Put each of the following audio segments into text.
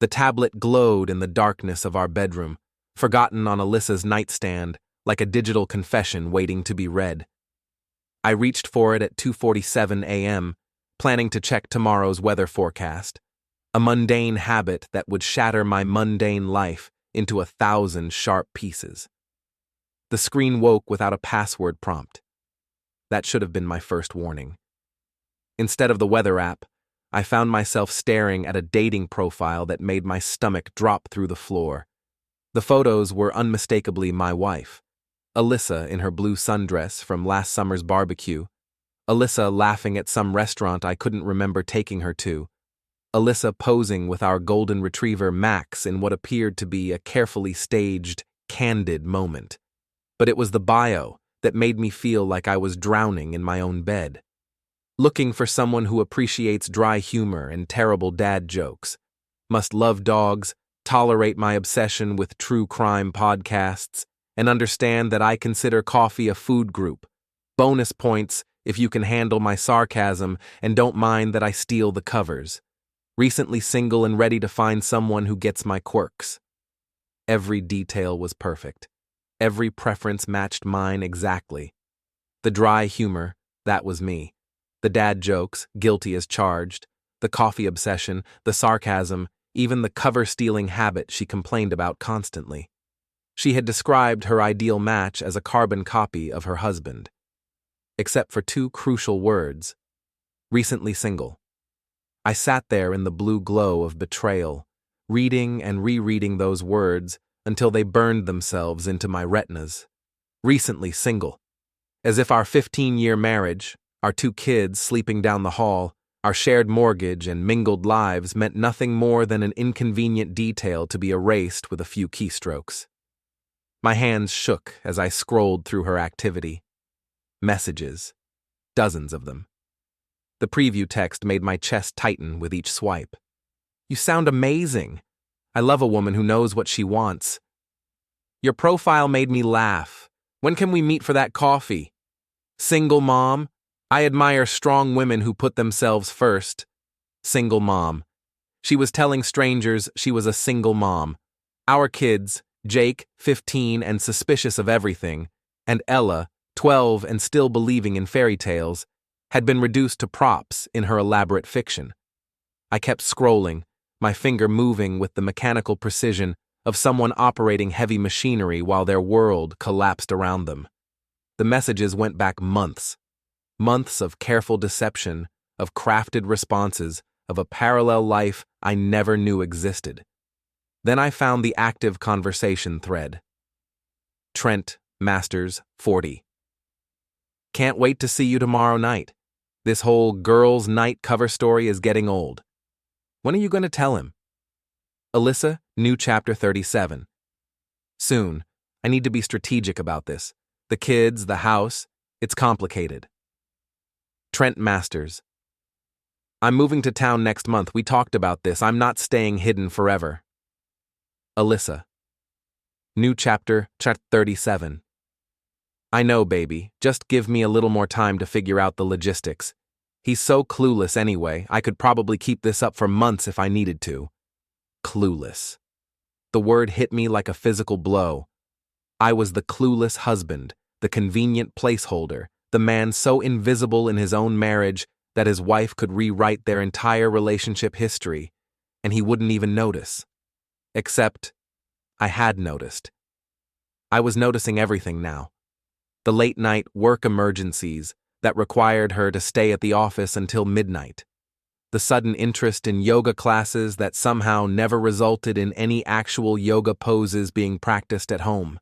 The tablet glowed in the darkness of our bedroom, forgotten on Alyssa's nightstand, like a digital confession waiting to be read. I reached for it at 2:47 a.m., planning to check tomorrow's weather forecast, a mundane habit that would shatter my mundane life into 1,000 sharp pieces. The screen woke without a password prompt. That should have been my first warning. Instead of the weather app, I found myself staring at a dating profile that made my stomach drop through the floor. The photos were unmistakably my wife, Alyssa in her blue sundress from last summer's barbecue, Alyssa laughing at some restaurant I couldn't remember taking her to, Alyssa posing with our golden retriever Max in what appeared to be a carefully staged, candid moment. But it was the bio that made me feel like I was drowning in my own bed. Looking for someone who appreciates dry humor and terrible dad jokes, must love dogs, tolerate my obsession with true crime podcasts, and understand that I consider coffee a food group. Bonus points if you can handle my sarcasm and don't mind that I steal the covers. Recently single and ready to find someone who gets my quirks. Every detail was perfect. Every preference matched mine exactly. The dry humor, that was me. The dad jokes, guilty as charged. The coffee obsession, the sarcasm, even the cover-stealing habit she complained about constantly. She had described her ideal match as a carbon copy of her husband. Except for two crucial words. Recently single. I sat there in the blue glow of betrayal, reading and rereading those words until they burned themselves into my retinas. Recently single. As if our 15-year marriage, our 2 kids sleeping down the hall, our shared mortgage and mingled lives meant nothing more than an inconvenient detail to be erased with a few keystrokes. My hands shook as I scrolled through her activity. Messages. Dozens of them. The preview text made my chest tighten with each swipe. You sound amazing. I love a woman who knows what she wants. Your profile made me laugh. When can we meet for that coffee? Single mom. I admire strong women who put themselves first. Single mom. She was telling strangers she was a single mom. Our kids, Jake, 15 and suspicious of everything, and Ella, 12 and still believing in fairy tales, had been reduced to props in her elaborate fiction. I kept scrolling, my finger moving with the mechanical precision of someone operating heavy machinery while their world collapsed around them. The messages went back months. Months of careful deception, of crafted responses, of a parallel life I never knew existed. Then I found the active conversation thread. Trent, Masters, 40. Can't wait to see you tomorrow night. This whole girls' night cover story is getting old. When are you going to tell him? Alyssa, new chapter 37. Soon. I need to be strategic about this. The kids, the house, it's complicated. Trent Masters. I'm moving to town next month. We talked about this. I'm not staying hidden forever. Alyssa. New chapter 37. I know, baby. Just give me a little more time to figure out the logistics. He's so clueless anyway. I could probably keep this up for months if I needed to. Clueless. The word hit me like a physical blow. I was the clueless husband, the convenient placeholder, the man so invisible in his own marriage that his wife could rewrite their entire relationship history, and he wouldn't even notice. Except, I had noticed. I was noticing everything now. The late-night work emergencies that required her to stay at the office until midnight. The sudden interest in yoga classes that somehow never resulted in any actual yoga poses being practiced at home.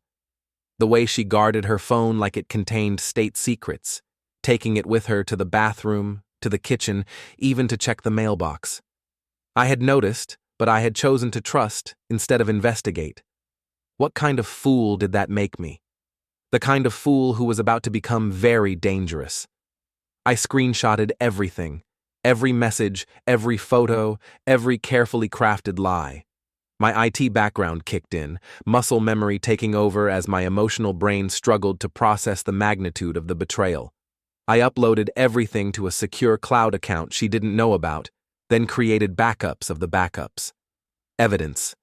The way she guarded her phone like it contained state secrets, taking it with her to the bathroom, to the kitchen, even to check the mailbox. I had noticed, but I had chosen to trust instead of investigate. What kind of fool did that make me? The kind of fool who was about to become very dangerous. I screenshotted everything, every message, every photo, every carefully crafted lie. My IT background kicked in, muscle memory taking over as my emotional brain struggled to process the magnitude of the betrayal. I uploaded everything to a secure cloud account she didn't know about, then created backups of the backups. Evidence.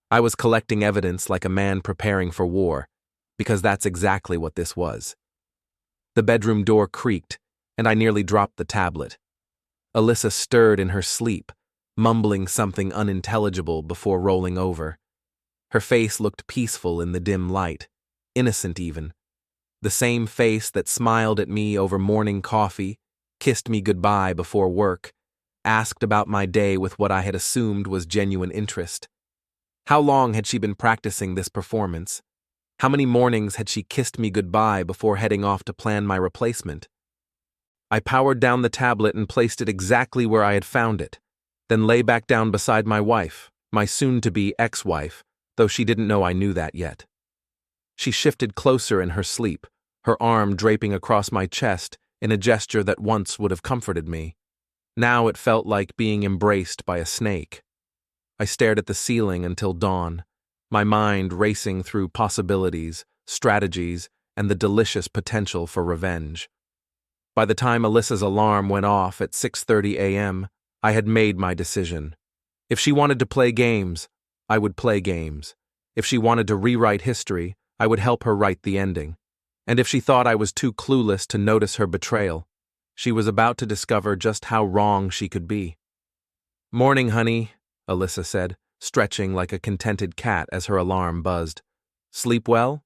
I was collecting evidence like a man preparing for war, because that's exactly what this was. The bedroom door creaked, and I nearly dropped the tablet. Alyssa stirred in her sleep, mumbling something unintelligible before rolling over. Her face looked peaceful in the dim light, innocent even. The same face that smiled at me over morning coffee, kissed me goodbye before work, asked about my day with what I had assumed was genuine interest. How long had she been practicing this performance? How many mornings had she kissed me goodbye before heading off to plan my replacement? I powered down the tablet and placed it exactly where I had found it, then lay back down beside my wife, my soon-to-be ex-wife, though she didn't know I knew that yet. She shifted closer in her sleep, her arm draping across my chest in a gesture that once would have comforted me. Now it felt like being embraced by a snake. I stared at the ceiling until dawn, my mind racing through possibilities, strategies, and the delicious potential for revenge. By the time Alyssa's alarm went off at 6:30 a.m., I had made my decision. If she wanted to play games, I would play games. If she wanted to rewrite history, I would help her write the ending. And if she thought I was too clueless to notice her betrayal, she was about to discover just how wrong she could be. "Morning, honey," Alyssa said, stretching like a contented cat as her alarm buzzed. "Sleep well?"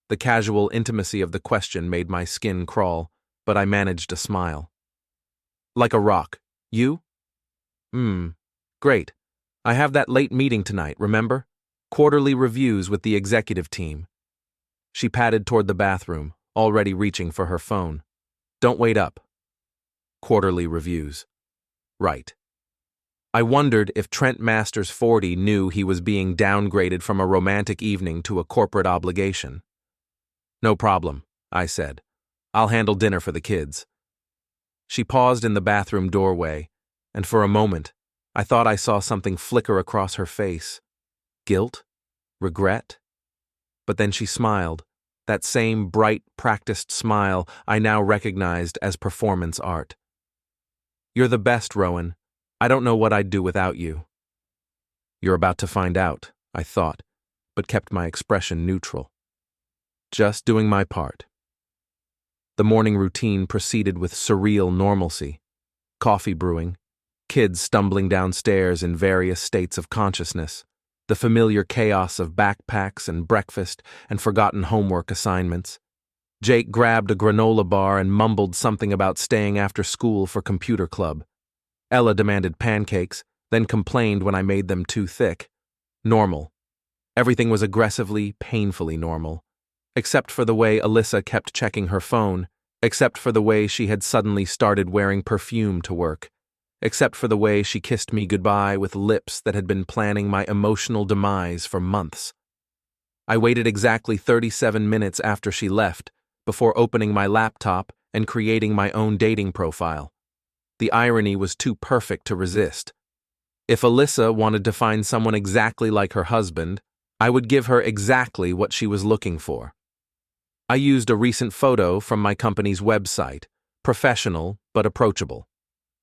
The casual intimacy of the question made my skin crawl, but I managed a smile. "Like a rock. You?" Great. I have that late meeting tonight, remember? Quarterly reviews with the executive team." She padded toward the bathroom, already reaching for her phone. "Don't wait up." Quarterly reviews. Right. I wondered if Trent Masters 40 knew he was being downgraded from a romantic evening to a corporate obligation. "No problem," I said. "I'll handle dinner for the kids." She paused in the bathroom doorway, and for a moment, I thought I saw something flicker across her face. Guilt? Regret? But then she smiled, that same bright, practiced smile I now recognized as performance art. "You're the best, Rowan. I don't know what I'd do without you." "You're about to find out," I thought, but kept my expression neutral. Just doing my part. The morning routine proceeded with surreal normalcy. Coffee brewing, kids stumbling downstairs in various states of consciousness, the familiar chaos of backpacks and breakfast and forgotten homework assignments. Jake grabbed a granola bar and mumbled something about staying after school for computer club. Ella demanded pancakes, then complained when I made them too thick. Normal. Everything was aggressively, painfully normal. Except for the way Alyssa kept checking her phone, except for the way she had suddenly started wearing perfume to work, except for the way she kissed me goodbye with lips that had been planning my emotional demise for months. I waited exactly 37 minutes after she left, before opening my laptop and creating my own dating profile. The irony was too perfect to resist. If Alyssa wanted to find someone exactly like her husband, I would give her exactly what she was looking for. I used a recent photo from my company's website, professional but approachable.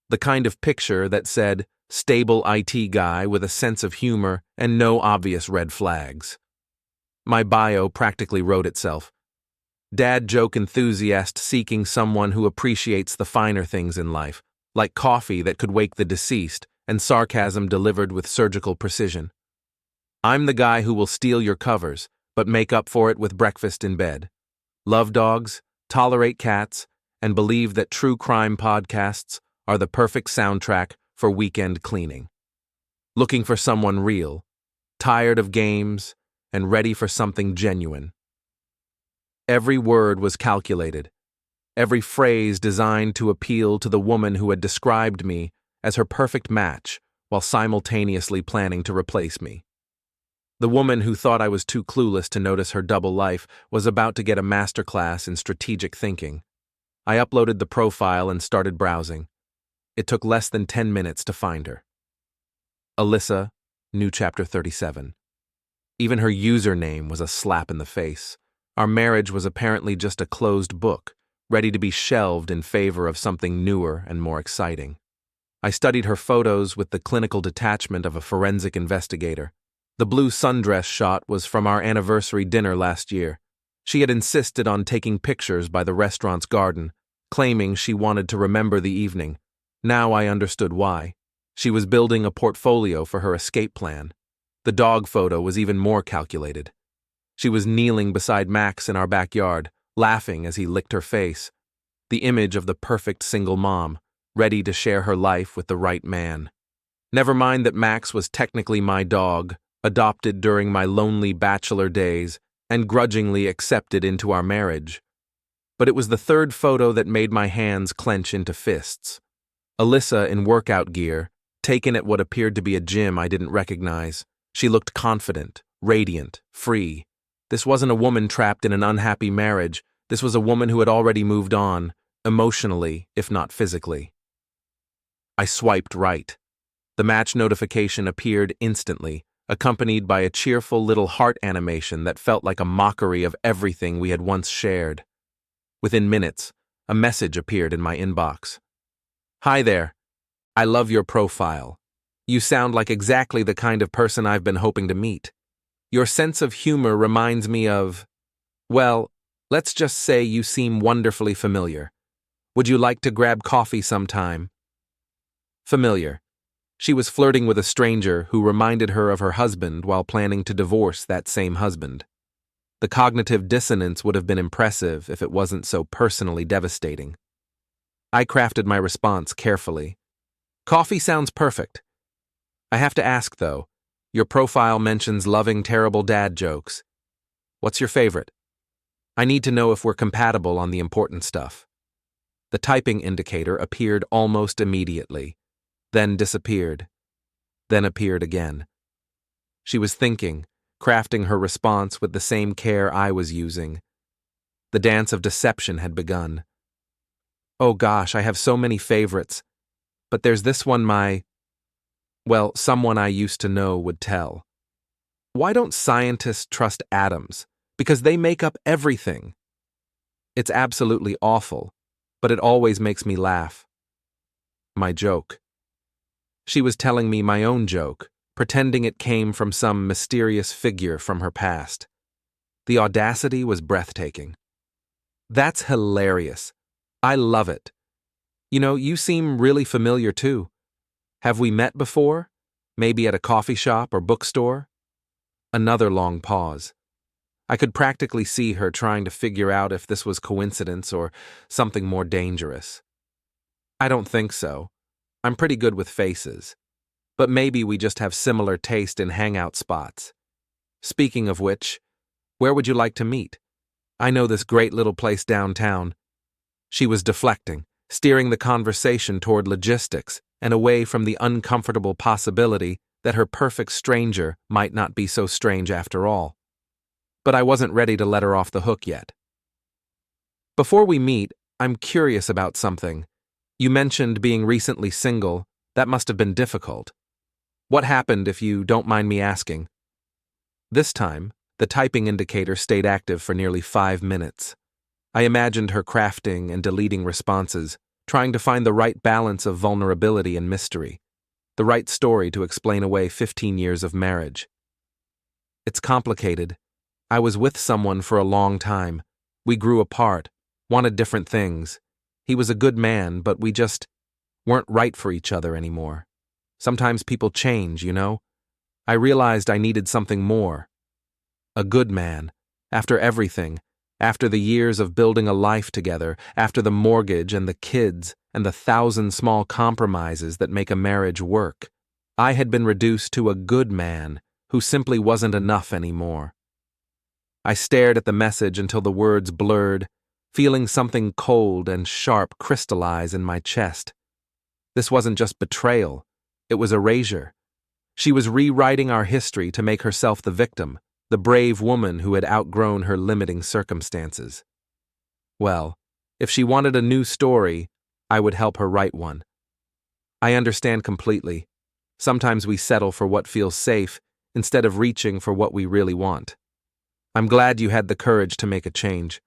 The kind of picture that said, "stable IT guy with a sense of humor and no obvious red flags." My bio practically wrote itself. Dad joke enthusiast seeking someone who appreciates the finer things in life, like coffee that could wake the deceased and sarcasm delivered with surgical precision. I'm the guy who will steal your covers, but make up for it with breakfast in bed. Love dogs, tolerate cats, and believe that true crime podcasts are the perfect soundtrack for weekend cleaning. Looking for someone real, tired of games, and ready for something genuine. Every word was calculated, every phrase designed to appeal to the woman who had described me as her perfect match while simultaneously planning to replace me. The woman who thought I was too clueless to notice her double life was about to get a masterclass in strategic thinking. I uploaded the profile and started browsing. It took less than 10 minutes to find her. Alyssa, new chapter 37. Even her username was a slap in the face. Our marriage was apparently just a closed book, ready to be shelved in favor of something newer and more exciting. I studied her photos with the clinical detachment of a forensic investigator. The blue sundress shot was from our anniversary dinner last year. She had insisted on taking pictures by the restaurant's garden, claiming she wanted to remember the evening. Now I understood why. She was building a portfolio for her escape plan. The dog photo was even more calculated. She was kneeling beside Max in our backyard, laughing as he licked her face. The image of the perfect single mom, ready to share her life with the right man. Never mind that Max was technically my dog, adopted during my lonely bachelor days, and grudgingly accepted into our marriage. But it was the third photo that made my hands clench into fists. Alyssa in workout gear, taken at what appeared to be a gym I didn't recognize. She looked confident, radiant, free. This wasn't a woman trapped in an unhappy marriage. This was a woman who had already moved on, emotionally, if not physically. I swiped right. The match notification appeared instantly, accompanied by a cheerful little heart animation that felt like a mockery of everything we had once shared. Within minutes, a message appeared in my inbox. "Hi there. I love your profile. You sound like exactly the kind of person I've been hoping to meet. Your sense of humor reminds me of, well, let's just say you seem wonderfully familiar. Would you like to grab coffee sometime?" Familiar. She was flirting with a stranger who reminded her of her husband while planning to divorce that same husband. The cognitive dissonance would have been impressive if it wasn't so personally devastating. I crafted my response carefully. "Coffee sounds perfect. I have to ask, though, your profile mentions loving terrible dad jokes. What's your favorite? I need to know if we're compatible on the important stuff." The typing indicator appeared almost immediately, then disappeared, then appeared again. She was thinking, crafting her response with the same care I was using. The dance of deception had begun. "Oh gosh, I have so many favorites. But there's this one someone I used to know would tell. Why don't scientists trust atoms? Because they make up everything. It's absolutely awful, but it always makes me laugh." My joke. She was telling me my own joke, pretending it came from some mysterious figure from her past. The audacity was breathtaking. "That's hilarious. I love it. You know, you seem really familiar too. Have we met before? Maybe at a coffee shop or bookstore?" Another long pause. I could practically see her trying to figure out if this was coincidence or something more dangerous. "I don't think so. I'm pretty good with faces. But maybe we just have similar taste in hangout spots. Speaking of which, where would you like to meet? I know this great little place downtown." She was deflecting, steering the conversation toward logistics and away from the uncomfortable possibility that her perfect stranger might not be so strange after all. But I wasn't ready to let her off the hook yet. "Before we meet, I'm curious about something. You mentioned being recently single. That must have been difficult. What happened, if you don't mind me asking?" This time, the typing indicator stayed active for nearly 5 minutes. I imagined her crafting and deleting responses, trying to find the right balance of vulnerability and mystery, the right story to explain away 15 years of marriage. "It's complicated. I was with someone for a long time. We grew apart, wanted different things. He was a good man, but we just weren't right for each other anymore. Sometimes people change, you know? I realized I needed something more. A good man. After everything, after the years of building a life together, after the mortgage and the kids and the 1,000 small compromises that make a marriage work, I had been reduced to a good man who simply wasn't enough anymore." I stared at the message until the words blurred, feeling something cold and sharp crystallize in my chest. This wasn't just betrayal, it was erasure. She was rewriting our history to make herself the victim, the brave woman who had outgrown her limiting circumstances. Well, if she wanted a new story, I would help her write one. I understand completely. Sometimes we settle for what feels safe instead of reaching for what we really want. I'm glad you had the courage to make a change.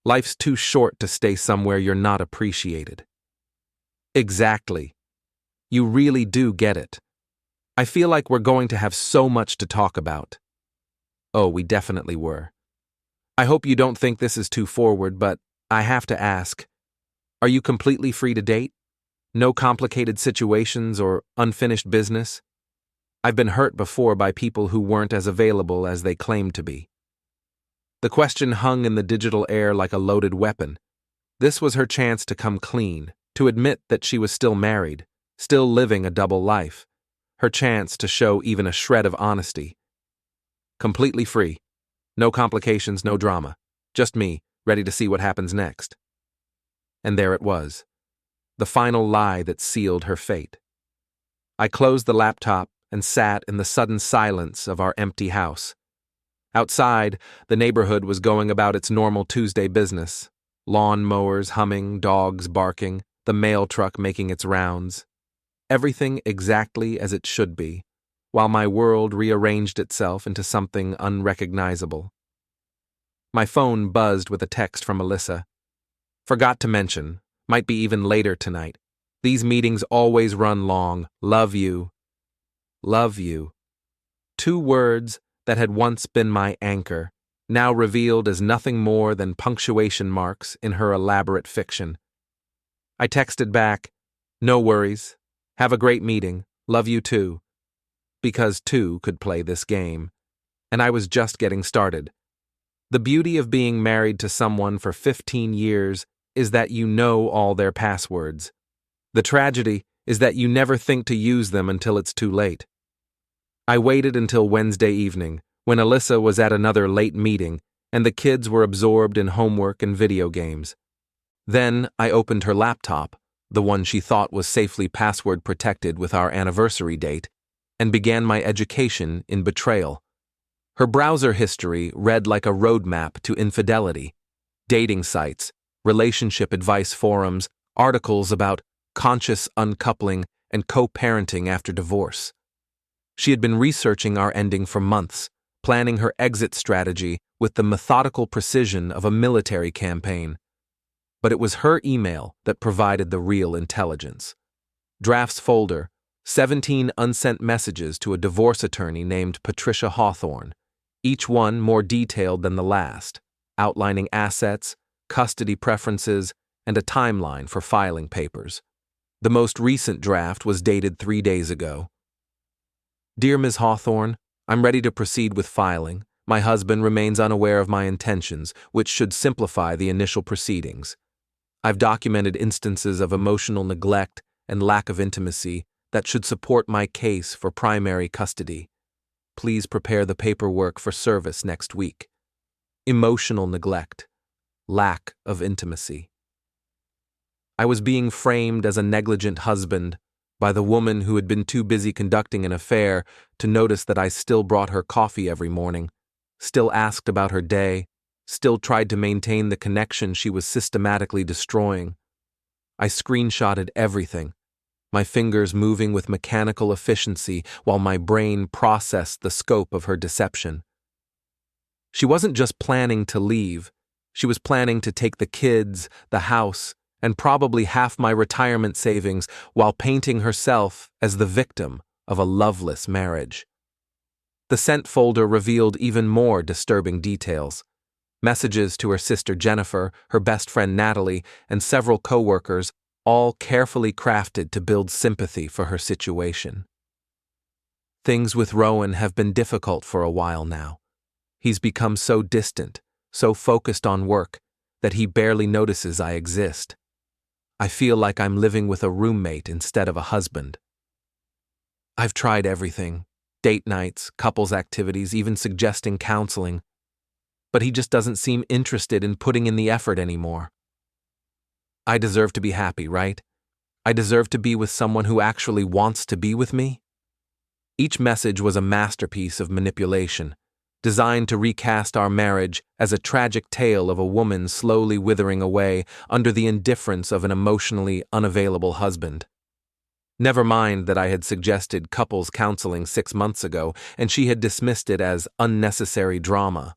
Life's too short to stay somewhere you're not appreciated. Exactly. You really do get it. I feel like we're going to have so much to talk about. Oh, we definitely were. I hope you don't think this is too forward, but I have to ask, are you completely free to date? No complicated situations or unfinished business? I've been hurt before by people who weren't as available as they claimed to be. The question hung in the digital air like a loaded weapon. This was her chance to come clean, to admit that she was still married, still living a double life. Her chance to show even a shred of honesty. Completely free. No complications, no drama. Just me, ready to see what happens next. And there it was. The final lie that sealed her fate. I closed the laptop and sat in the sudden silence of our empty house. Outside, the neighborhood was going about its normal Tuesday business. Lawn mowers humming, dogs barking, the mail truck making its rounds. Everything exactly as it should be, while my world rearranged itself into something unrecognizable. My phone buzzed with a text from Alyssa. Forgot to mention, might be even later tonight. These meetings always run long. Love you. Love you. 2 words that had once been my anchor, now revealed as nothing more than punctuation marks in her elaborate fiction. I texted back, no worries. Have a great meeting. Love you too. Because 2 could play this game. And I was just getting started. The beauty of being married to someone for 15 years is that you know all their passwords. The tragedy is that you never think to use them until it's too late. I waited until Wednesday evening, when Alyssa was at another late meeting and the kids were absorbed in homework and video games. Then I opened her laptop, the one she thought was safely password protected with our anniversary date, and began my education in betrayal. Her browser history read like a roadmap to infidelity. Dating sites, relationship advice forums, articles about conscious uncoupling and co-parenting after divorce. She had been researching our ending for months, planning her exit strategy with the methodical precision of a military campaign. But it was her email that provided the real intelligence. Drafts folder, 17 unsent messages to a divorce attorney named Patricia Hawthorne, each one more detailed than the last, outlining assets, custody preferences, and a timeline for filing papers. The most recent draft was dated 3 days ago. Dear Ms. Hawthorne, I'm ready to proceed with filing. My husband remains unaware of my intentions, which should simplify the initial proceedings. I've documented instances of emotional neglect and lack of intimacy that should support my case for primary custody. Please prepare the paperwork for service next week. Emotional neglect. Lack of intimacy. I was being framed as a negligent husband by the woman who had been too busy conducting an affair to notice that I still brought her coffee every morning, still asked about her day, still tried to maintain the connection she was systematically destroying. I screenshotted everything, my fingers moving with mechanical efficiency while my brain processed the scope of her deception. She wasn't just planning to leave, she was planning to take the kids, the house, and probably half my retirement savings while painting herself as the victim of a loveless marriage. The sent folder revealed even more disturbing details. Messages to her sister Jennifer, her best friend Natalie, and several coworkers, all carefully crafted to build sympathy for her situation. Things with Rowan have been difficult for a while now. He's become so distant, so focused on work, that he barely notices I exist. I feel like I'm living with a roommate instead of a husband. I've tried everything, date nights, couples activities, even suggesting counseling, but he just doesn't seem interested in putting in the effort anymore. I deserve to be happy, right? I deserve to be with someone who actually wants to be with me. Each message was a masterpiece of manipulation, designed to recast our marriage as a tragic tale of a woman slowly withering away under the indifference of an emotionally unavailable husband. Never mind that I had suggested couples counseling 6 months ago, and she had dismissed it as unnecessary drama.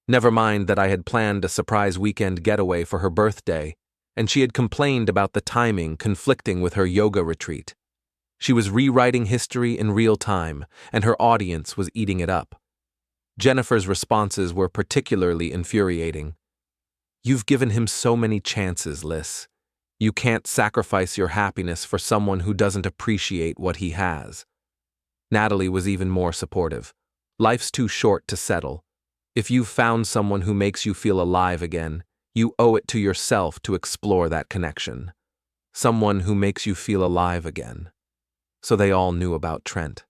Never mind that I had planned a surprise weekend getaway for her birthday, and she had complained about the timing conflicting with her yoga retreat. She was rewriting history in real time, and her audience was eating it up. Jennifer's responses were particularly infuriating. "You've given him so many chances, Liz. You can't sacrifice your happiness for someone who doesn't appreciate what he has." Natalie was even more supportive. "Life's too short to settle. If you've found someone who makes you feel alive again, you owe it to yourself to explore that connection. Someone who makes you feel alive again." So they all knew about Trent.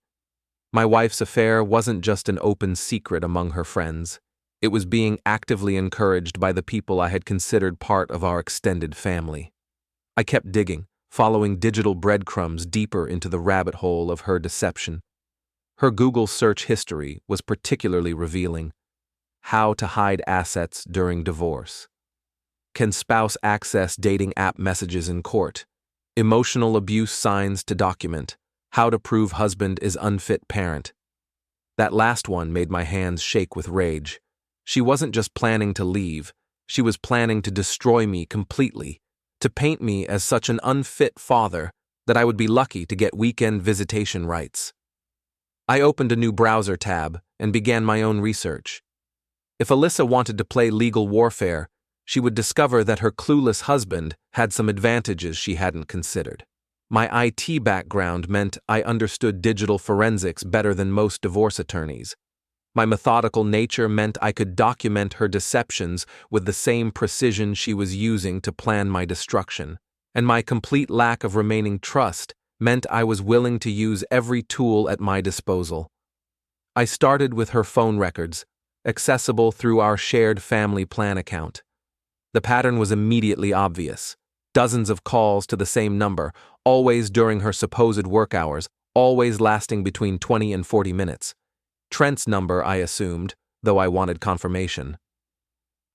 My wife's affair wasn't just an open secret among her friends. It was being actively encouraged by the people I had considered part of our extended family. I kept digging, following digital breadcrumbs deeper into the rabbit hole of her deception. Her Google search history was particularly revealing. How to hide assets during divorce. Can spouse access dating app messages in court? Emotional abuse signs to document. How to prove husband is unfit parent. That last one made my hands shake with rage. She wasn't just planning to leave, she was planning to destroy me completely, to paint me as such an unfit father that I would be lucky to get weekend visitation rights. I opened a new browser tab and began my own research. If Alyssa wanted to play legal warfare, she would discover that her clueless husband had some advantages she hadn't considered. My IT background meant I understood digital forensics better than most divorce attorneys. My methodical nature meant I could document her deceptions with the same precision she was using to plan my destruction. And my complete lack of remaining trust meant I was willing to use every tool at my disposal. I started with her phone records, accessible through our shared family plan account. The pattern was immediately obvious. Dozens of calls to the same number, always during her supposed work hours, always lasting between 20 and 40 minutes. Trent's number, I assumed, though I wanted confirmation.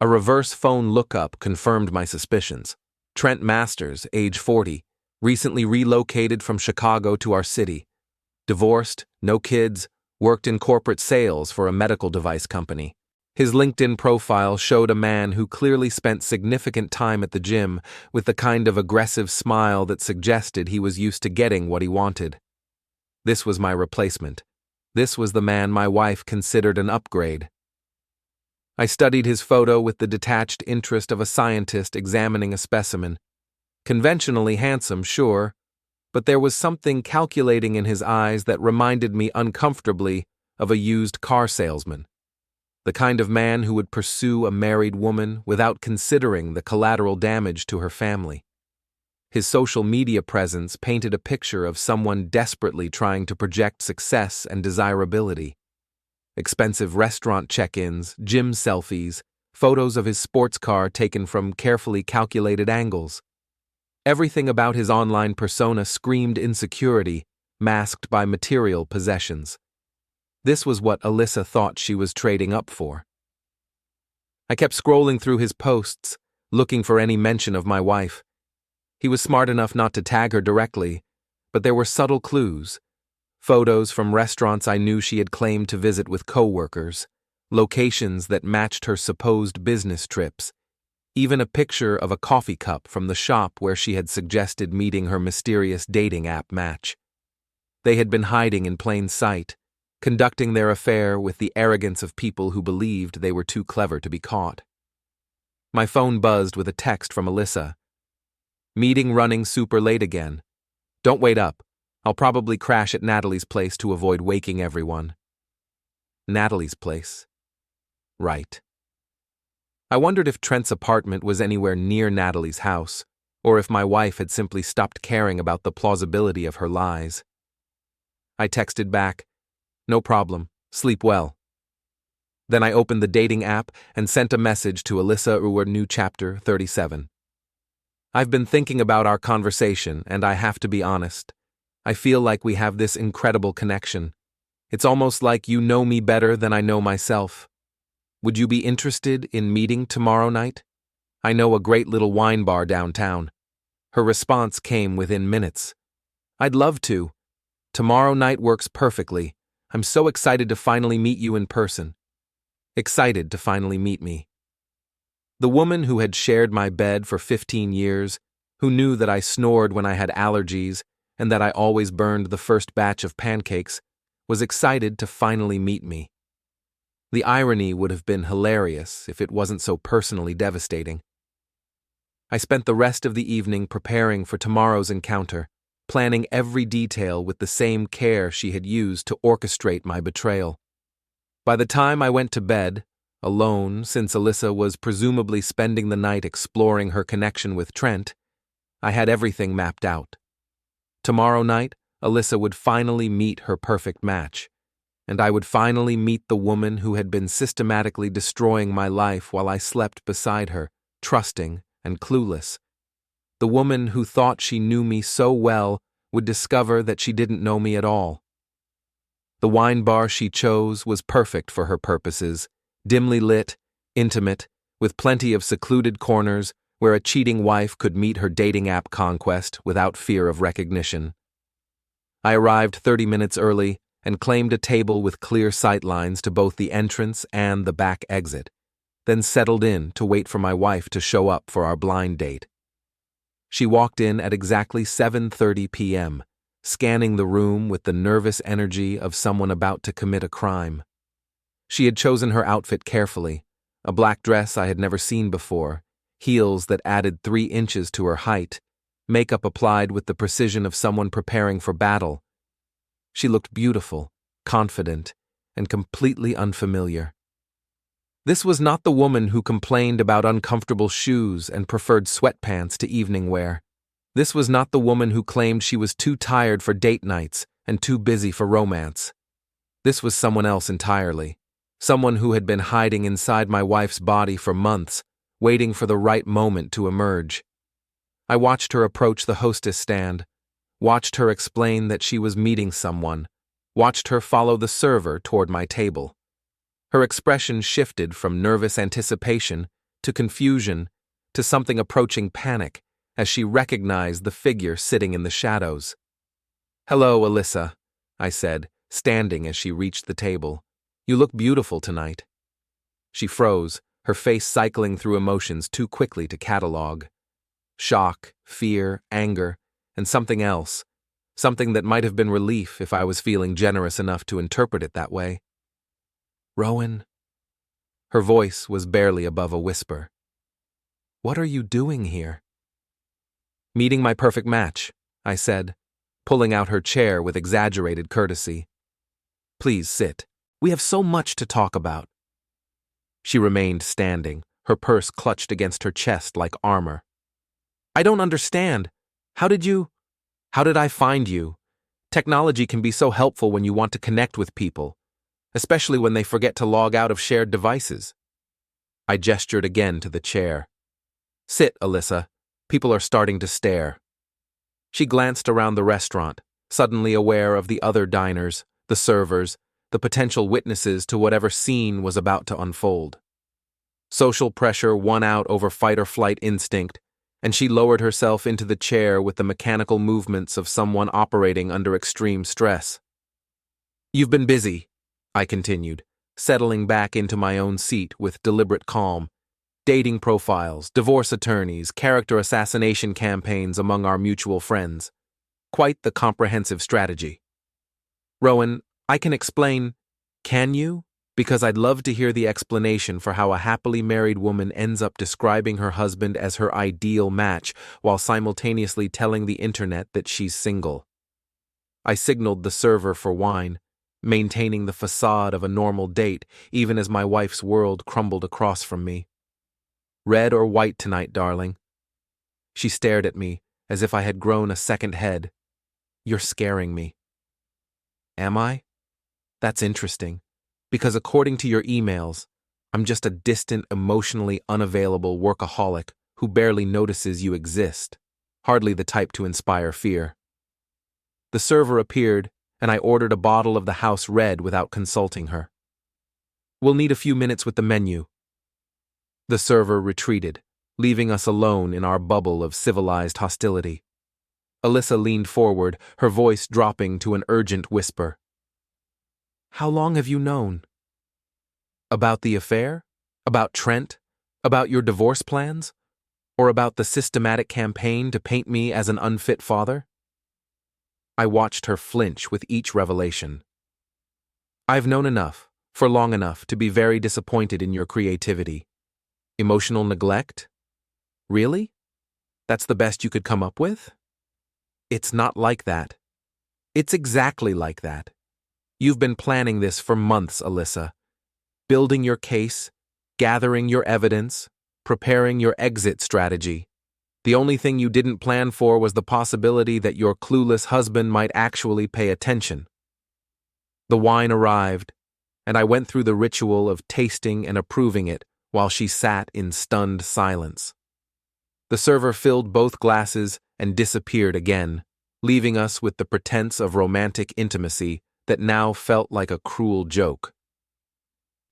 A reverse phone lookup confirmed my suspicions. Trent Masters, age 40, recently relocated from Chicago to our city. Divorced, no kids, worked in corporate sales for a medical device company. His LinkedIn profile showed a man who clearly spent significant time at the gym with the kind of aggressive smile that suggested he was used to getting what he wanted. This was my replacement. This was the man my wife considered an upgrade. I studied his photo with the detached interest of a scientist examining a specimen. Conventionally handsome, sure, but there was something calculating in his eyes that reminded me uncomfortably of a used car salesman. The kind of man who would pursue a married woman without considering the collateral damage to her family. His social media presence painted a picture of someone desperately trying to project success and desirability. Expensive restaurant check-ins, gym selfies, photos of his sports car taken from carefully calculated angles. Everything about his online persona screamed insecurity, masked by material possessions. This was what Alyssa thought she was trading up for. I kept scrolling through his posts, looking for any mention of my wife. He was smart enough not to tag her directly, but there were subtle clues. Photos from restaurants I knew she had claimed to visit with co-workers, locations that matched her supposed business trips, even a picture of a coffee cup from the shop where she had suggested meeting her mysterious dating app match. They had been hiding in plain sight, conducting their affair with the arrogance of people who believed they were too clever to be caught. My phone buzzed with a text from Alyssa. "Meeting running super late again. Don't wait up. I'll probably crash at Natalie's place to avoid waking everyone." Natalie's place. Right. I wondered if Trent's apartment was anywhere near Natalie's house, or if my wife had simply stopped caring about the plausibility of her lies. I texted back, "No problem, sleep well." Then I opened the dating app and sent a message to Alyssa New Chapter 37. "I've been thinking about our conversation, and I have to be honest. I feel like we have this incredible connection. It's almost like you know me better than I know myself. Would you be interested in meeting tomorrow night? I know a great little wine bar downtown." Her response came within minutes. "I'd love to. Tomorrow night works perfectly. I'm so excited to finally meet you in person." Excited to finally meet me. The woman who had shared my bed for 15 years, who knew that I snored when I had allergies, and that I always burned the first batch of pancakes, was excited to finally meet me. The irony would have been hilarious if it wasn't so personally devastating. I spent the rest of the evening preparing for tomorrow's encounter, planning every detail with the same care she had used to orchestrate my betrayal. By the time I went to bed, alone since Alyssa was presumably spending the night exploring her connection with Trent, I had everything mapped out. Tomorrow night, Alyssa would finally meet her perfect match, and I would finally meet the woman who had been systematically destroying my life while I slept beside her, trusting and clueless. The woman who thought she knew me so well would discover that she didn't know me at all. The wine bar she chose was perfect for her purposes, dimly lit, intimate, with plenty of secluded corners where a cheating wife could meet her dating app conquest without fear of recognition. I arrived 30 minutes early and claimed a table with clear sightlines to both the entrance and the back exit, then settled in to wait for my wife to show up for our blind date. She walked in at exactly 7:30 p.m., scanning the room with the nervous energy of someone about to commit a crime. She had chosen her outfit carefully, a black dress I had never seen before, heels that added 3 inches to her height, makeup applied with the precision of someone preparing for battle. She looked beautiful, confident, and completely unfamiliar. This was not the woman who complained about uncomfortable shoes and preferred sweatpants to evening wear. This was not the woman who claimed she was too tired for date nights and too busy for romance. This was someone else entirely, someone who had been hiding inside my wife's body for months, waiting for the right moment to emerge. I watched her approach the hostess stand, watched her explain that she was meeting someone, watched her follow the server toward my table. Her expression shifted from nervous anticipation to confusion to something approaching panic as she recognized the figure sitting in the shadows. "Hello, Alyssa," I said, standing as she reached the table. "You look beautiful tonight." She froze, her face cycling through emotions too quickly to catalog. Shock, fear, anger, and something else, something that might have been relief if I was feeling generous enough to interpret it that way. "Rowan?" Her voice was barely above a whisper. "What are you doing here?" "Meeting my perfect match," I said, pulling out her chair with exaggerated courtesy. "Please sit. We have so much to talk about." She remained standing, her purse clutched against her chest like armor. "I don't understand. How did I find you? Technology can be so helpful when you want to connect with people, especially when they forget to log out of shared devices." I gestured again to the chair. "Sit, Alyssa. People are starting to stare." She glanced around the restaurant, suddenly aware of the other diners, the servers, the potential witnesses to whatever scene was about to unfold. Social pressure won out over fight-or-flight instinct, and she lowered herself into the chair with the mechanical movements of someone operating under extreme stress. "You've been busy," I continued, settling back into my own seat with deliberate calm. "Dating profiles, divorce attorneys, character assassination campaigns among our mutual friends. Quite the comprehensive strategy." "Rowan, I can explain." "Can you? Because I'd love to hear the explanation for how a happily married woman ends up describing her husband as her ideal match while simultaneously telling the internet that she's single." I signaled the server for wine, maintaining the facade of a normal date even as my wife's world crumbled across from me. "Red or white tonight, darling?" She stared at me as if I had grown a second head. "You're scaring me." "Am I? That's interesting, because according to your emails, I'm just a distant, emotionally unavailable workaholic who barely notices you exist, hardly the type to inspire fear." The server appeared, and I ordered a bottle of the house red without consulting her. "We'll need a few minutes with the menu." The server retreated, leaving us alone in our bubble of civilized hostility. Alyssa leaned forward, her voice dropping to an urgent whisper. "How long have you known?" "About the affair? About Trent? About your divorce plans? Or about the systematic campaign to paint me as an unfit father?" I watched her flinch with each revelation. I've known enough, for long enough, to be very disappointed in your creativity. Emotional neglect? Really? That's the best you could come up with? It's not like that. It's exactly like that. You've been planning this for months, Alyssa. Building your case, gathering your evidence, preparing your exit strategy. The only thing you didn't plan for was the possibility that your clueless husband might actually pay attention. The wine arrived, and I went through the ritual of tasting and approving it while she sat in stunned silence. The server filled both glasses and disappeared again, leaving us with the pretense of romantic intimacy that now felt like a cruel joke.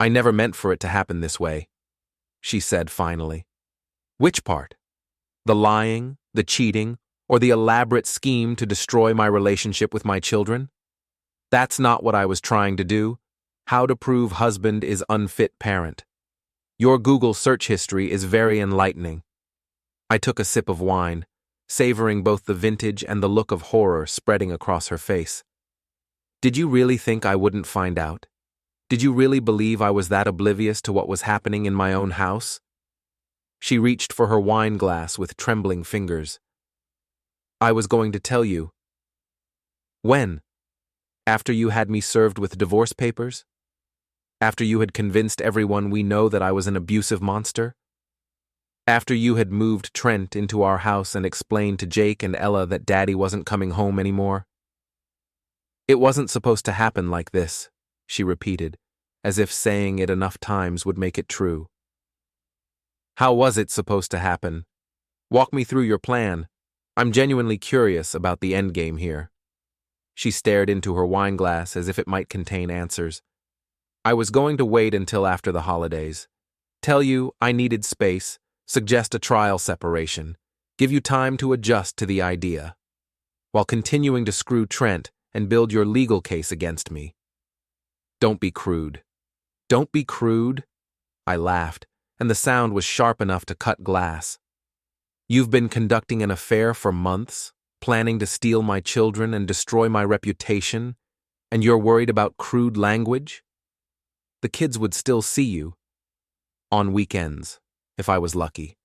I never meant for it to happen this way, she said finally. Which part? The lying, the cheating, or the elaborate scheme to destroy my relationship with my children? That's not what I was trying to do. How to prove husband is unfit parent. Your Google search history is very enlightening. I took a sip of wine, savoring both the vintage and the look of horror spreading across her face. Did you really think I wouldn't find out? Did you really believe I was that oblivious to what was happening in my own house? She reached for her wine glass with trembling fingers. I was going to tell you. When? After you had me served with divorce papers? After you had convinced everyone we know that I was an abusive monster? After you had moved Trent into our house and explained to Jake and Ella that Daddy wasn't coming home anymore? It wasn't supposed to happen like this, she repeated, as if saying it enough times would make it true. How was it supposed to happen? Walk me through your plan. I'm genuinely curious about the endgame here. She stared into her wine glass as if it might contain answers. I was going to wait until after the holidays. Tell you I needed space, suggest a trial separation, give you time to adjust to the idea, while continuing to screw Trent and build your legal case against me. Don't be crude. Don't be crude, I laughed, and the sound was sharp enough to cut glass. You've been conducting an affair for months, planning to steal my children and destroy my reputation, and you're worried about crude language? The kids would still see you. On weekends, if I was lucky.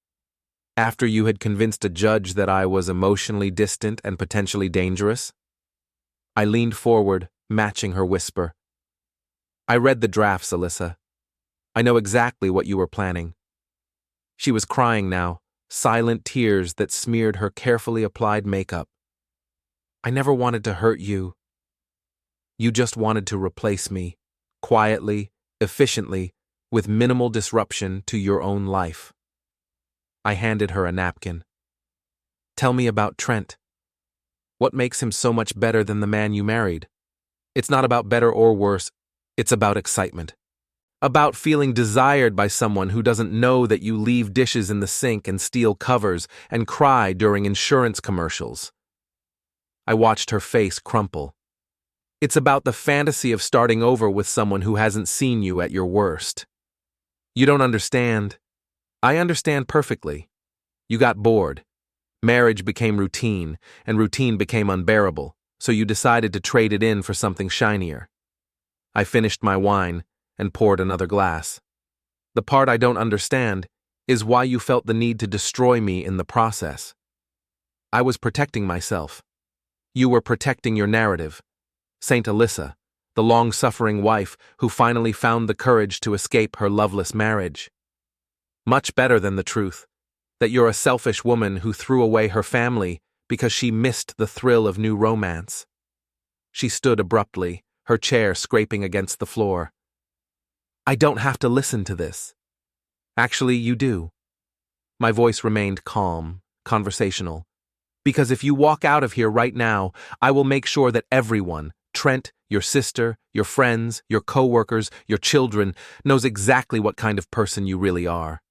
After you had convinced a judge that I was emotionally distant and potentially dangerous? I leaned forward, matching her whisper. I read the drafts, Alyssa. I know exactly what you were planning. She was crying now, silent tears that smeared her carefully applied makeup. I never wanted to hurt you. You just wanted to replace me, quietly, efficiently, with minimal disruption to your own life. I handed her a napkin. Tell me about Trent. What makes him so much better than the man you married? It's not about better or worse, it's about excitement. About feeling desired by someone who doesn't know that you leave dishes in the sink and steal covers and cry during insurance commercials. I watched her face crumple. It's about the fantasy of starting over with someone who hasn't seen you at your worst. You don't understand. I understand perfectly. You got bored. Marriage became routine, and routine became unbearable, so you decided to trade it in for something shinier. I finished my wine and poured another glass. The part I don't understand is why you felt the need to destroy me in the process. I was protecting myself. You were protecting your narrative. Saint Alyssa, the long-suffering wife who finally found the courage to escape her loveless marriage. Much better than the truth, that you're a selfish woman who threw away her family because she missed the thrill of new romance. She stood abruptly, her chair scraping against the floor. I don't have to listen to this. Actually, you do. My voice remained calm, conversational. Because if you walk out of here right now, I will make sure that everyone, Trent, your sister, your friends, your coworkers, your children, knows exactly what kind of person you really are.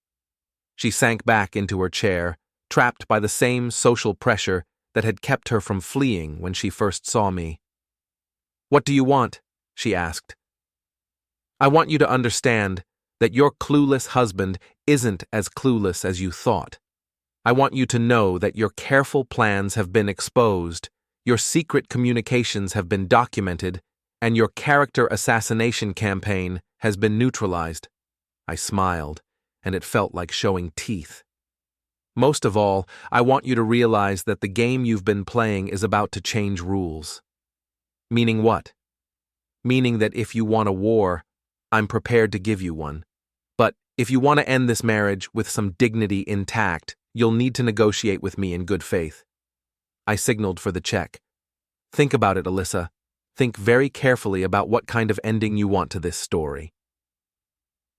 She sank back into her chair, trapped by the same social pressure that had kept her from fleeing when she first saw me. What do you want? She asked. I want you to understand that your clueless husband isn't as clueless as you thought. I want you to know that your careful plans have been exposed, Your secret communications have been documented, and your character assassination campaign has been neutralized. I smiled, and it felt like showing teeth. Most of all, I want you to realize that the game you've been playing is about to change rules. Meaning what? Meaning that if you want a war, I'm prepared to give you one. But if you want to end this marriage with some dignity intact, you'll need to negotiate with me in good faith. I signaled for the check. Think about it, Alyssa. Think very carefully about what kind of ending you want to this story.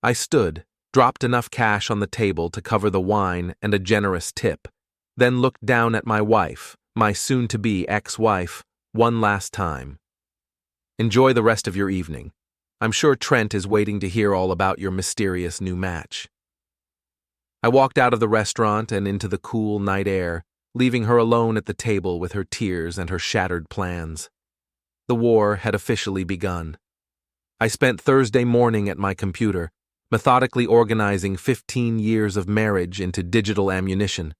I stood, dropped enough cash on the table to cover the wine and a generous tip, then looked down at my wife, my soon-to-be ex-wife, one last time. Enjoy the rest of your evening. I'm sure Trent is waiting to hear all about your mysterious new match. I walked out of the restaurant and into the cool night air, leaving her alone at the table with her tears and her shattered plans. The war had officially begun. I spent Thursday morning at my computer, methodically organizing 15 years of marriage into digital ammunition,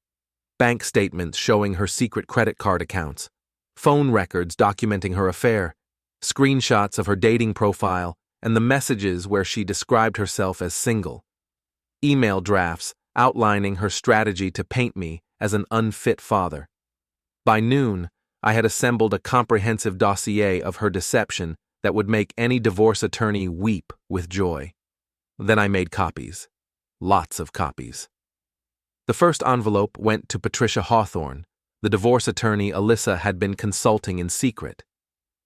bank statements showing her secret credit card accounts, phone records documenting her affair, screenshots of her dating profile, and the messages where she described herself as single, email drafts outlining her strategy to paint me as an unfit father. By noon, I had assembled a comprehensive dossier of her deception that would make any divorce attorney weep with joy. Then I made copies. Lots of copies. The first envelope went to Patricia Hawthorne, the divorce attorney Alyssa had been consulting in secret.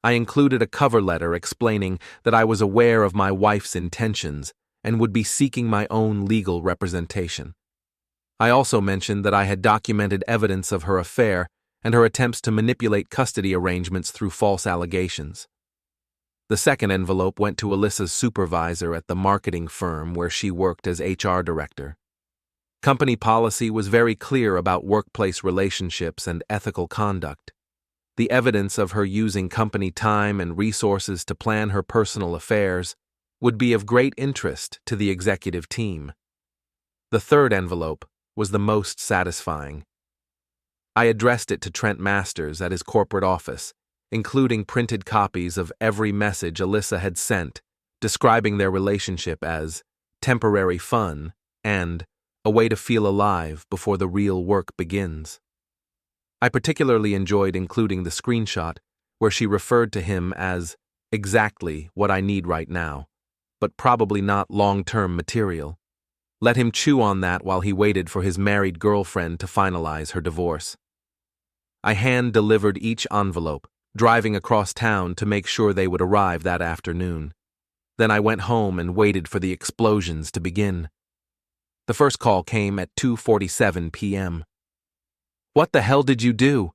I included a cover letter explaining that I was aware of my wife's intentions and would be seeking my own legal representation. I also mentioned that I had documented evidence of her affair and her attempts to manipulate custody arrangements through false allegations. The second envelope went to Alyssa's supervisor at the marketing firm where she worked as HR director. Company policy was very clear about workplace relationships and ethical conduct. The evidence of her using company time and resources to plan her personal affairs would be of great interest to the executive team. The third envelope was the most satisfying. I addressed it to Trent Masters at his corporate office, including printed copies of every message Alyssa had sent, describing their relationship as temporary fun and a way to feel alive before the real work begins. I particularly enjoyed including the screenshot where she referred to him as exactly what I need right now, but probably not long-term material. Let him chew on that while he waited for his married girlfriend to finalize her divorce. I hand-delivered each envelope, driving across town to make sure they would arrive that afternoon. Then I went home and waited for the explosions to begin. The first call came at 2:47 p.m. "What the hell did you do?"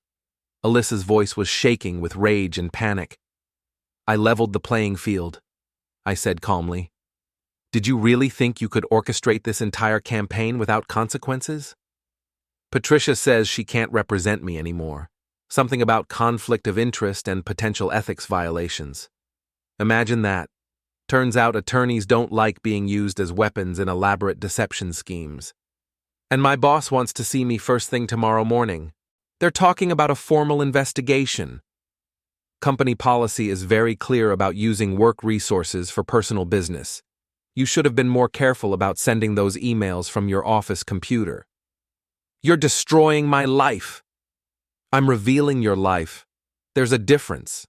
Alyssa's voice was shaking with rage and panic. "I leveled the playing field," I said calmly. "Did you really think you could orchestrate this entire campaign without consequences?" "Patricia says she can't represent me anymore. Something about conflict of interest and potential ethics violations. Imagine that. Turns out attorneys don't like being used as weapons in elaborate deception schemes. And my boss wants to see me first thing tomorrow morning. They're talking about a formal investigation. Company policy is very clear about using work resources for personal business. You should have been more careful about sending those emails from your office computer. You're destroying my life." "I'm revealing your life. There's a difference."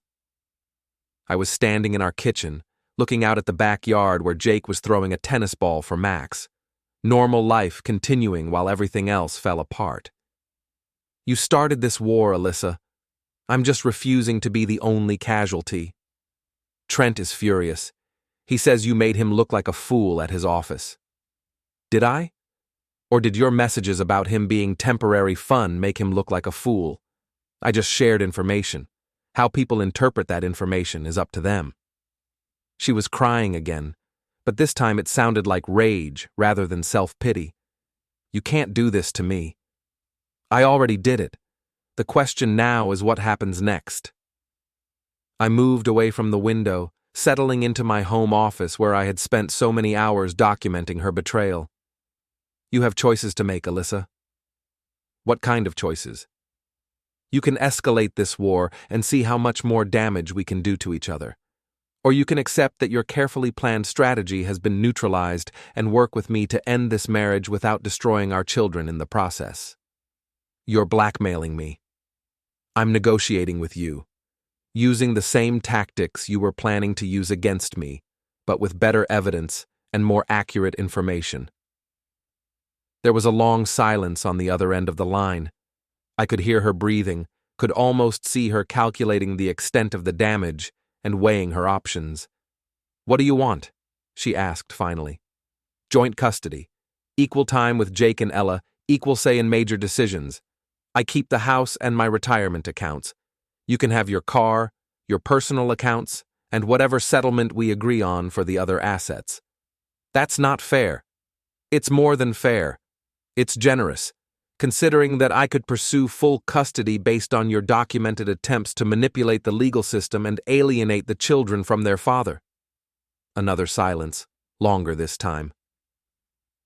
I was standing in our kitchen, looking out at the backyard where Jake was throwing a tennis ball for Max. Normal life continuing while everything else fell apart. "You started this war, Alyssa. I'm just refusing to be the only casualty." Trent is furious. He says you made him look like a fool at his office. Did I? Or did your messages about him being temporary fun make him look like a fool? I just shared information. How people interpret that information is up to them. She was crying again, but this time it sounded like rage rather than self-pity. "You can't do this to me. I already did it. The question now is what happens next." I moved away from the window, settling into my home office where I had spent so many hours documenting her betrayal. "You have choices to make, Alyssa." "What kind of choices?" You can escalate this war and see how much more damage we can do to each other. Or you can accept that your carefully planned strategy has been neutralized and work with me to end this marriage without destroying our children in the process. You're blackmailing me. I'm negotiating with you, using the same tactics you were planning to use against me, but with better evidence and more accurate information. There was a long silence on the other end of the line. I could hear her breathing, could almost see her calculating the extent of the damage and weighing her options. "What do you want?" she asked finally. "Joint custody. Equal time with Jake and Ella, equal say in major decisions. I keep the house and my retirement accounts. You can have your car, your personal accounts, and whatever settlement we agree on for the other assets." That's not fair. It's more than fair. It's generous, considering that I could pursue full custody based on your documented attempts to manipulate the legal system and alienate the children from their father. Another silence, longer this time.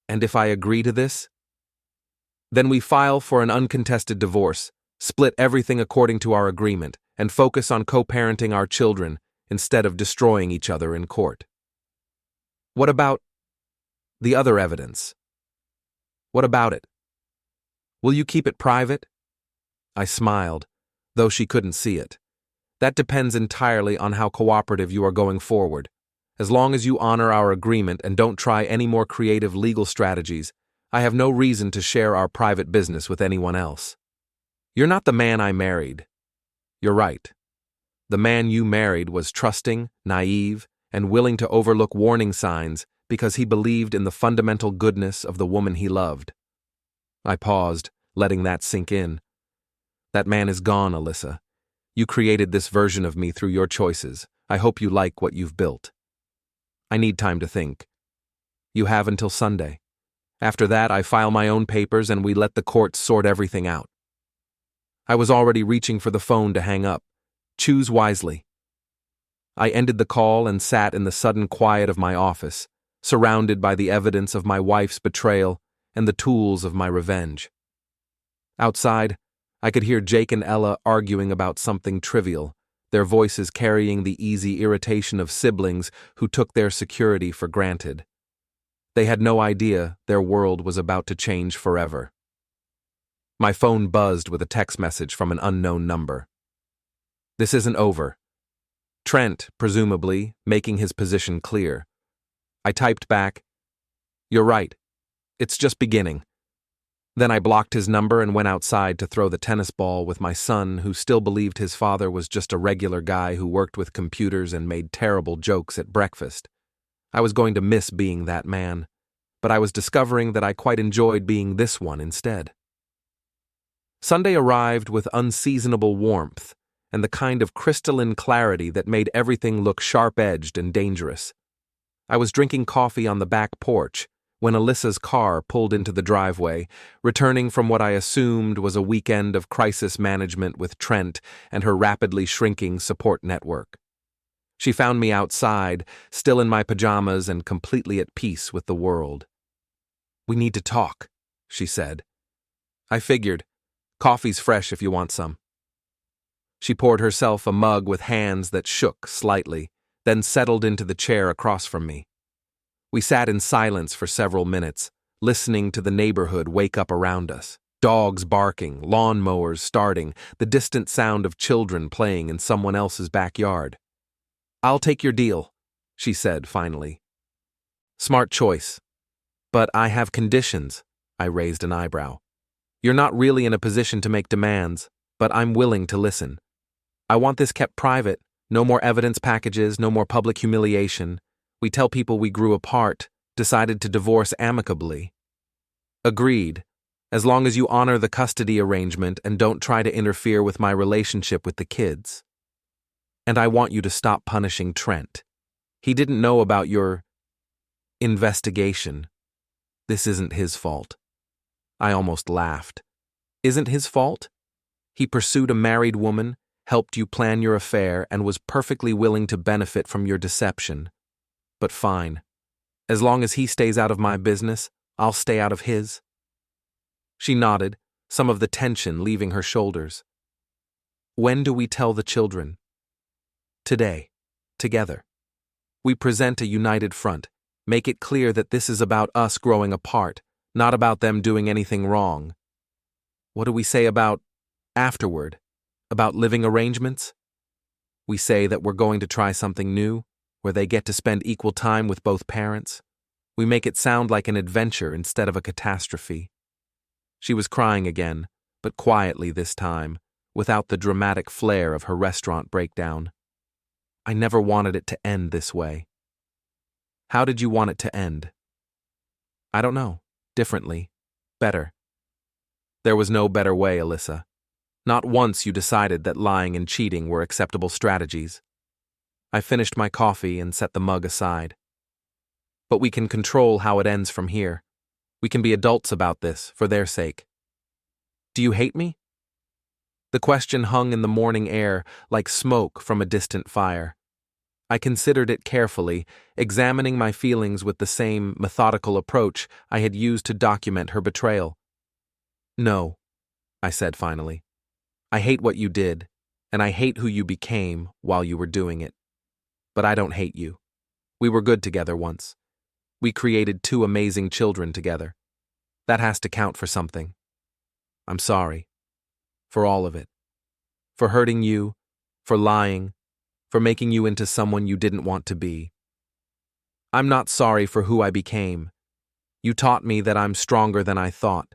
"And if I agree to this?" "Then we file for an uncontested divorce, split everything according to our agreement, and focus on co-parenting our children instead of destroying each other in court." "What about the other evidence? What about it? Will you keep it private?" I smiled, though she couldn't see it. "That depends entirely on how cooperative you are going forward. As long as you honor our agreement and don't try any more creative legal strategies, I have no reason to share our private business with anyone else. You're not the man I married." "You're right. The man you married was trusting, naive, and willing to overlook warning signs because he believed in the fundamental goodness of the woman he loved." I paused, letting that sink in. "That man is gone, Alyssa. You created this version of me through your choices. I hope you like what you've built." "I need time to think." "You have until Sunday. After that, I file my own papers and we let the courts sort everything out." I was already reaching for the phone to hang up. "Choose wisely." I ended the call and sat in the sudden quiet of my office, surrounded by the evidence of my wife's betrayal and the tools of my revenge. Outside, I could hear Jake and Ella arguing about something trivial, their voices carrying the easy irritation of siblings who took their security for granted. They had no idea their world was about to change forever. My phone buzzed with a text message from an unknown number. "This isn't over." Trent, presumably, making his position clear. I typed back, "You're right. It's just beginning." Then I blocked his number and went outside to throw the tennis ball with my son, who still believed his father was just a regular guy who worked with computers and made terrible jokes at breakfast. I was going to miss being that man, but I was discovering that I quite enjoyed being this one instead. Sunday arrived with unseasonable warmth and the kind of crystalline clarity that made everything look sharp-edged and dangerous. I was drinking coffee on the back porch when Alyssa's car pulled into the driveway, returning from what I assumed was a weekend of crisis management with Trent and her rapidly shrinking support network. She found me outside, still in my pajamas and completely at peace with the world. "We need to talk," she said. "I figured. Coffee's fresh if you want some." She poured herself a mug with hands that shook slightly, then settled into the chair across from me. We sat in silence for several minutes, listening to the neighborhood wake up around us. Dogs barking, lawnmowers starting, the distant sound of children playing in someone else's backyard. "I'll take your deal," she said finally. "Smart choice. But I have conditions." I raised an eyebrow. "You're not really in a position to make demands, but I'm willing to listen. I want this kept private. No more evidence packages, no more public humiliation. We tell people we grew apart, decided to divorce amicably." "Agreed, as long as you honor the custody arrangement and don't try to interfere with my relationship with the kids. And I want you to stop punishing Trent. He didn't know about your investigation. This isn't his fault." I almost laughed. "Isn't his fault? He pursued a married woman, helped you plan your affair, and was perfectly willing to benefit from your deception. But fine. As long as he stays out of my business, I'll stay out of his." She nodded, some of the tension leaving her shoulders. When do we tell the children? Today. Together. We present a united front, make it clear that this is about us growing apart, not about them doing anything wrong. What do we say about afterward? About living arrangements? We say that we're going to try something new, where they get to spend equal time with both parents. We make it sound like an adventure instead of a catastrophe. She was crying again, but quietly this time, without the dramatic flair of her restaurant breakdown. I never wanted it to end this way. How did you want it to end? I don't know. Differently. Better. There was no better way, Alyssa. Not once you decided that lying and cheating were acceptable strategies. I finished my coffee and set the mug aside. But we can control how it ends from here. We can be adults about this, for their sake. Do you hate me? The question hung in the morning air like smoke from a distant fire. I considered it carefully, examining my feelings with the same methodical approach I had used to document her betrayal. No, I said finally. I hate what you did, and I hate who you became while you were doing it. But I don't hate you. We were good together once. We created 2 amazing children together. That has to count for something. I'm sorry. For all of it. For hurting you, for lying, for making you into someone you didn't want to be. I'm not sorry for who I became. You taught me that I'm stronger than I thought,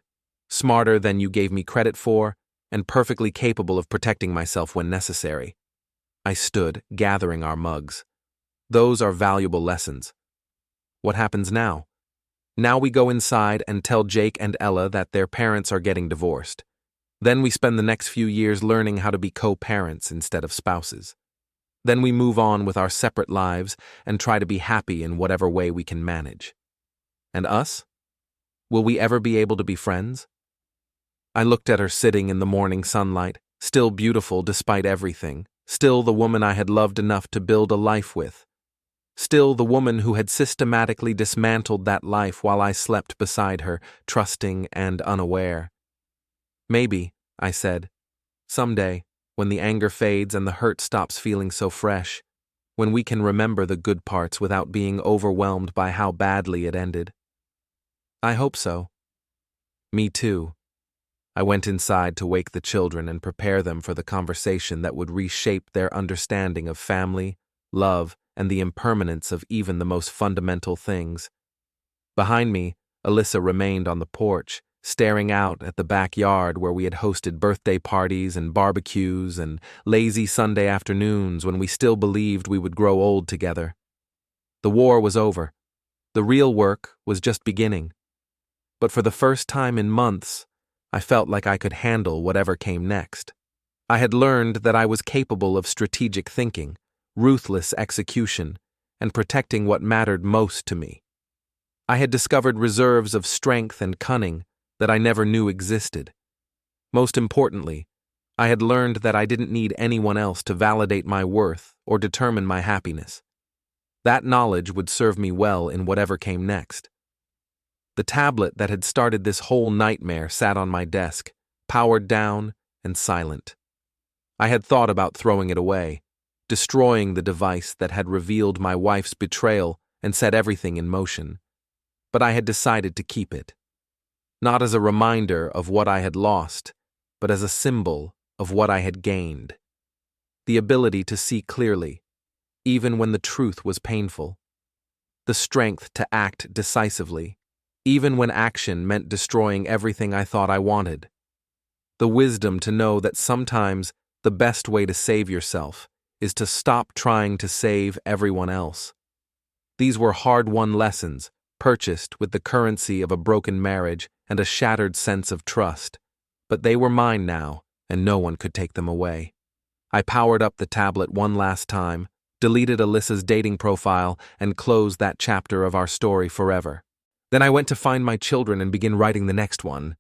smarter than you gave me credit for, and perfectly capable of protecting myself when necessary. I stood, gathering our mugs. Those are valuable lessons. What happens now? Now we go inside and tell Jake and Ella that their parents are getting divorced. Then we spend the next few years learning how to be co-parents instead of spouses. Then we move on with our separate lives and try to be happy in whatever way we can manage. And us? Will we ever be able to be friends? I looked at her sitting in the morning sunlight, still beautiful despite everything, still the woman I had loved enough to build a life with. Still the woman who had systematically dismantled that life while I slept beside her, trusting and unaware. Maybe, I said, someday, when the anger fades and the hurt stops feeling so fresh, when we can remember the good parts without being overwhelmed by how badly it ended. I hope so. Me too. I went inside to wake the children and prepare them for the conversation that would reshape their understanding of family, love, and the impermanence of even the most fundamental things. Behind me, Alyssa remained on the porch, staring out at the backyard where we had hosted birthday parties and barbecues and lazy Sunday afternoons when we still believed we would grow old together. The war was over. The real work was just beginning. But for the first time in months, I felt like I could handle whatever came next. I had learned that I was capable of strategic thinking, ruthless execution, and protecting what mattered most to me. I had discovered reserves of strength and cunning that I never knew existed. Most importantly, I had learned that I didn't need anyone else to validate my worth or determine my happiness. That knowledge would serve me well in whatever came next. The tablet that had started this whole nightmare sat on my desk, powered down and silent. I had thought about throwing it away, destroying the device that had revealed my wife's betrayal and set everything in motion. But I had decided to keep it. Not as a reminder of what I had lost, but as a symbol of what I had gained. The ability to see clearly, even when the truth was painful. The strength to act decisively, even when action meant destroying everything I thought I wanted. The wisdom to know that sometimes the best way to save yourself is to stop trying to save everyone else. These were hard-won lessons, purchased with the currency of a broken marriage and a shattered sense of trust. But they were mine now, and no one could take them away. I powered up the tablet one last time, deleted Alyssa's dating profile, and closed that chapter of our story forever. Then I went to find my children and begin writing the next one.